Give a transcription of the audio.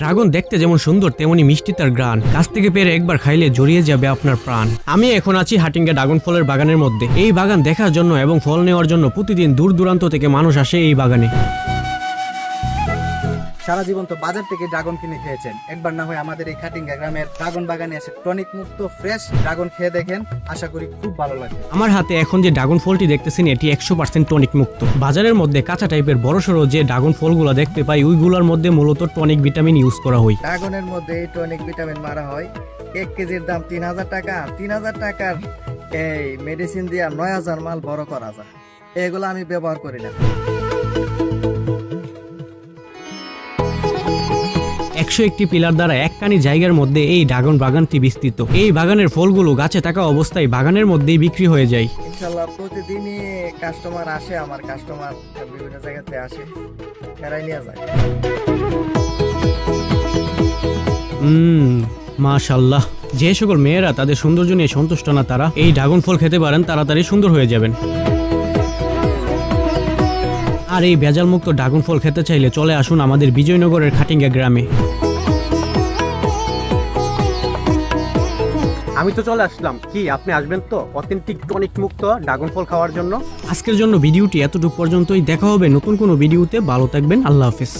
Dragon দেখতে যেমন সুন্দর তেমনি মিষ্টি তার গ্রান। গাছ থেকে পেরে একবার খাইলে জড়িয়ে যাবে আপনার প্রাণ। আমি এখন আছি হাটিঙ্গা ড্রাগন ফলের বাগানের মধ্যে। এই বাগান দেখার জন্য এবং ফল নেওয়ার জন্য প্রতিদিন দূর দূরান্ত থেকে মানুষ আসে এই বাগানে। সারা জীবন তো বাজার থেকে ড্রাগন কিনে খেয়েছেন, একবার না হয় আমাদের এই খাটিঙ্গা গ্রামের ড্রাগন বাগানে এসে টনিক মুক্ত ফ্রেশ ড্রাগন খেয়ে দেখেন, আশা করি খুব ভালো লাগবে। আমার হাতে এখন যে ড্রাগন ফলটি দেখতেছেন এটি 100% টনিক মুক্ত। বাজারের মধ্যে কাঁচা টাইপের বড়সড় যে ড্রাগন ফলগুলো দেখতে পাই ওইগুলোর মধ্যে মূলত টনিক ভিটামিন ইউজ করা হয়। ড্রাগনের মধ্যে এই টনিক ভিটামিন মারা হয়। 1 কেজির দাম 3000 টাকা। 3000 টাকার এই মেডিসিন দিয়ে 9000 মাল বড় করা যায়। এগুলো আমি ব্যবহার করি না। 101টি পিলার দ্বারা একখানি জায়গার মধ্যে এই ড্রাগন বাগানটি বিস্তৃত। এই বাগানের ফলগুলো গাছে থাকা অবস্থায় বাগানের মধ্যেই বিক্রি হয়ে যায়। ইনশাআল্লাহ প্রতিদিনই কাস্টমার আসে, আমার কাস্টমার বিভিন্ন জায়গাতে আসে, এরাই নিয়ে যায়। মাশাআল্লাহ। যে সকল মেয়েরা তাদের সৌন্দর্য নিয়ে সন্তুষ্ট না তারা এই ড্রাগন ফল খেতে পারেন, তাড়াতাড়ি সুন্দর হয়ে যাবেন। আর এই ভেজাল মুক্ত ড্রাগন ফল খেতে চাইলে চলে আসুন আমাদের বিজয়নগরের খাটিঙ্গা গ্রামে। আমি তো চলে আসলাম, কি আপনি আসবেন তো অথেন্টিক টনিক মুক্ত ড্রাগন ফল খাওয়ার জন্য? আজকের জন্য ভিডিওটি এতটুকু পর্যন্তই। দেখা হবে নতুন কোনো ভিডিওতে। ভালো থাকবেন, আল্লাহ হাফেজ।